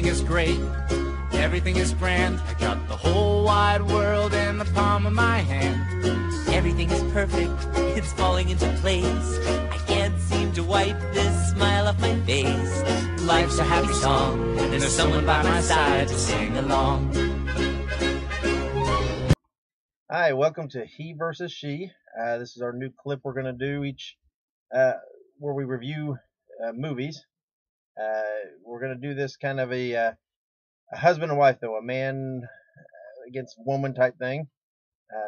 is great. Everything is grand. I got the whole wide world in the palm of my hand. Everything is perfect. It's falling into place. I can't seem to wipe this smile off my face. Life's a happy song, and there's someone by my side to sing along. Hi, welcome to He versus She. This is our new clip we're going to do each where we review movies. We're going to do this kind of a husband and wife, though, a man against woman type thing.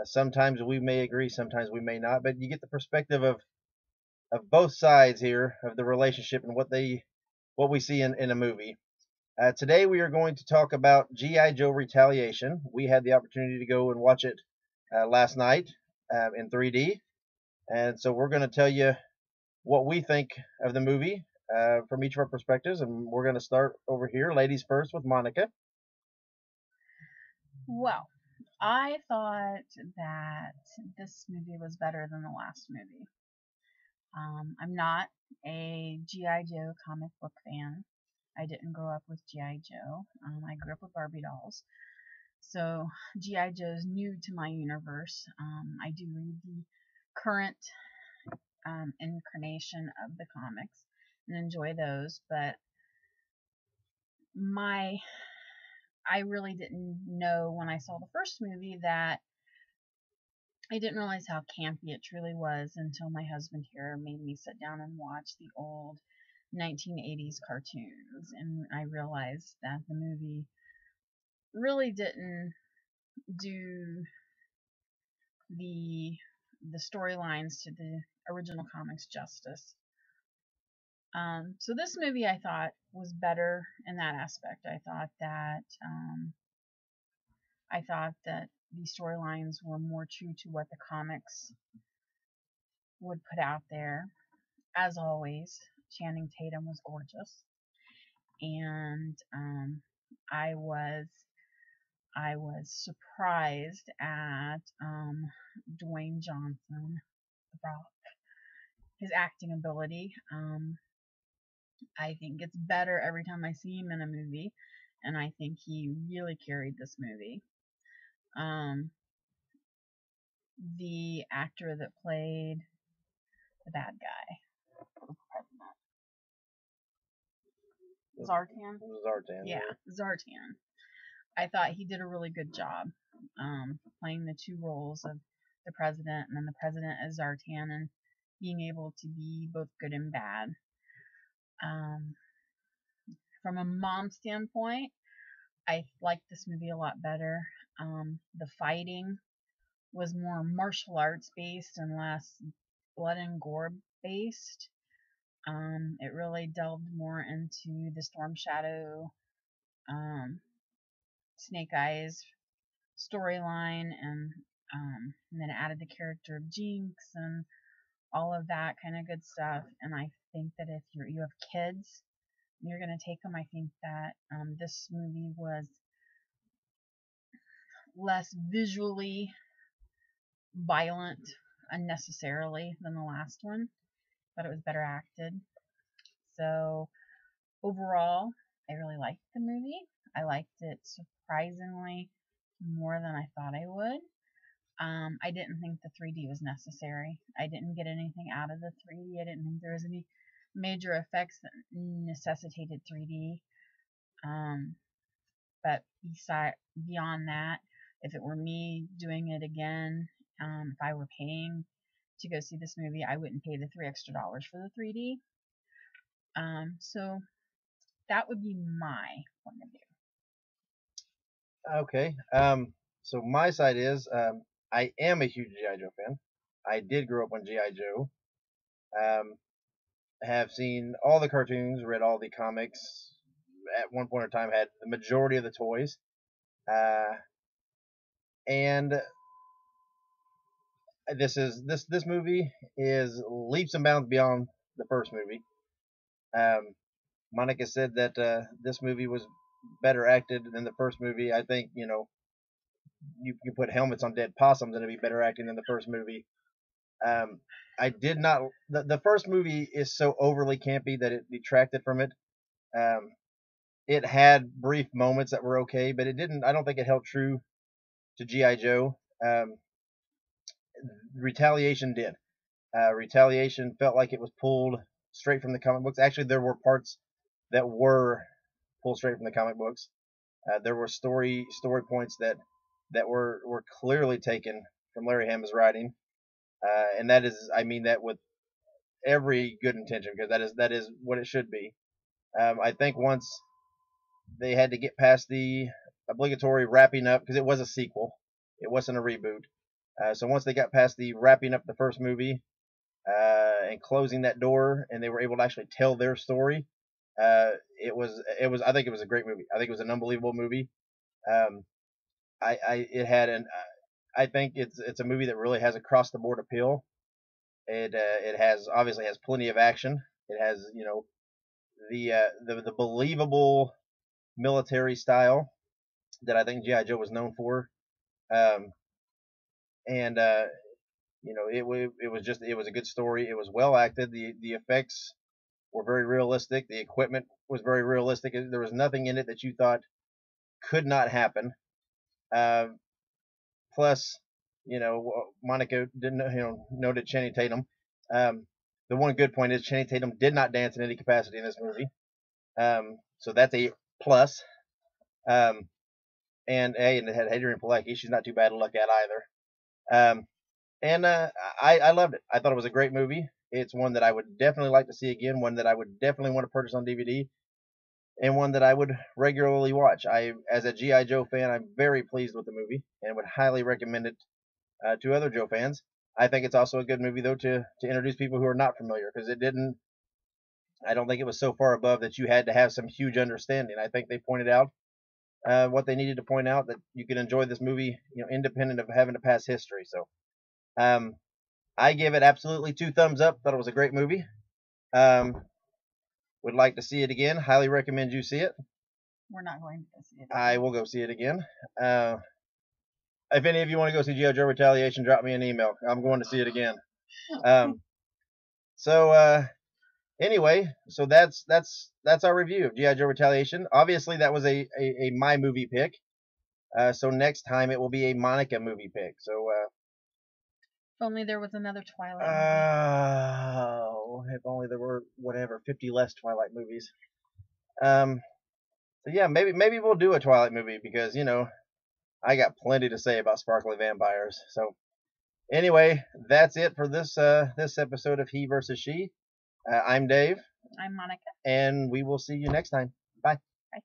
Sometimes we may agree, sometimes we may not, but you get the perspective of both sides here of the relationship and what we see in a movie. Today we are going to talk about GI Joe Retaliation. We had the opportunity to go and watch it last night in 3D, and so we're going to tell you what we think of the movie from each of our perspectives, and we're going to start over here, ladies first, with Monica. Well, I thought that this movie was better than the last movie. I'm not a G.I. Joe comic book fan. I didn't grow up with G.I. Joe. I grew up with Barbie dolls. So G.I. Joe is new to my universe. I do read the current incarnation of the comics and enjoy those, but I really didn't know when I saw the first movie that I didn't realize how campy it truly was until my husband here made me sit down and watch the old 1980s cartoons, and I realized that the movie really didn't do the storylines to the original comics justice. So this movie I thought was better in that aspect. I thought that the storylines were more true to what the comics would put out there. As always, Channing Tatum was gorgeous, and I was surprised at Dwayne Johnson, The Rock, his acting ability. I think it's better every time I see him in a movie, and I think he really carried this movie. The actor that played the bad guy, the president, Zartan? Yeah, Zartan. I thought he did a really good job playing the two roles of the president and then the president as Zartan, and being able to be both good and bad. From a mom standpoint, I liked this movie a lot better. The fighting was more martial arts based and less blood and gore based. It really delved more into the Storm Shadow, Snake Eyes storyline, and then added the character of Jinx and all of that kind of good stuff. And I think that if you have kids and you're going to take them, I think that this movie was less visually violent unnecessarily than the last one, but it was better acted. So overall, I really liked the movie. I liked it surprisingly more than I thought I would. I didn't think the 3D was necessary. I didn't get anything out of the 3D. I didn't think there was any major effects that necessitated 3D. But beyond that, if it were me doing it again, if I were paying to go see this movie, I wouldn't pay the $3 extra for the 3D. So that would be my point of view. Okay. So my side is I am a huge G.I. Joe fan. I did grow up on G.I. Joe. Have seen all the cartoons, read all the comics. At one point in time, had the majority of the toys. And this movie is leaps and bounds beyond the first movie. Monica said that this movie was better acted than the first movie. I think, you put helmets on dead possums and it'd be better acting than the first movie. I did not. The first movie is so overly campy that it detracted from it. it had brief moments that were okay, but it didn't. I don't think it held true to GI Joe. Retaliation did. Retaliation felt like it was pulled straight from the comic books. Actually, there were parts that were pulled straight from the comic books. There were story points that were clearly taken from Larry Hama's writing, and that is, I mean that with every good intention, because that is what it should be. I think once they had to get past the obligatory wrapping up, because it was a sequel, it wasn't a reboot. So once they got past the wrapping up the first movie and closing that door, and they were able to actually tell their story, it was. I think it was a great movie. I think it was an unbelievable movie. It had an. I think it's a movie that really has across the board appeal. It has obviously has plenty of action. It has the believable military style that I think GI Joe was known for. And it was a good story. It was well acted. The effects were very realistic. The equipment was very realistic. There was nothing in it that you thought could not happen. Plus, Monica didn't noted Channing Tatum. The one good point is Channing Tatum did not dance in any capacity in this movie. So that's a plus. And it had Adrian Palicki. She's not too bad to look at either. I loved it. I thought it was a great movie. It's one that I would definitely like to see again, one that I would definitely want to purchase on DVD, and one that I would regularly watch. As a G.I. Joe fan, I'm very pleased with the movie and would highly recommend it to other Joe fans. I think it's also a good movie, though, to introduce people who are not familiar, because I don't think it was so far above that you had to have some huge understanding. I think they pointed out what they needed to point out, that you can enjoy this movie, independent of having to pass history. So, I give it absolutely 2 thumbs up. Thought it was a great movie. Would like to see it again. Highly recommend you see it. We're not going to go see it. I will go see it again. If any of you want to go see GI Joe Retaliation, drop me an email. I'm going to see it again. Anyway, so that's our review of GI Joe Retaliation. Obviously, that was a my movie pick. So next time it will be a Monica movie pick. So if only there was another Twilight movie. If only there were 50 less Twilight movies. So yeah, maybe we'll do a Twilight movie, because I got plenty to say about sparkly vampires. So anyway, that's it for this episode of He versus She. I'm Dave. I'm Monica. And we will see you next time. Bye. Bye.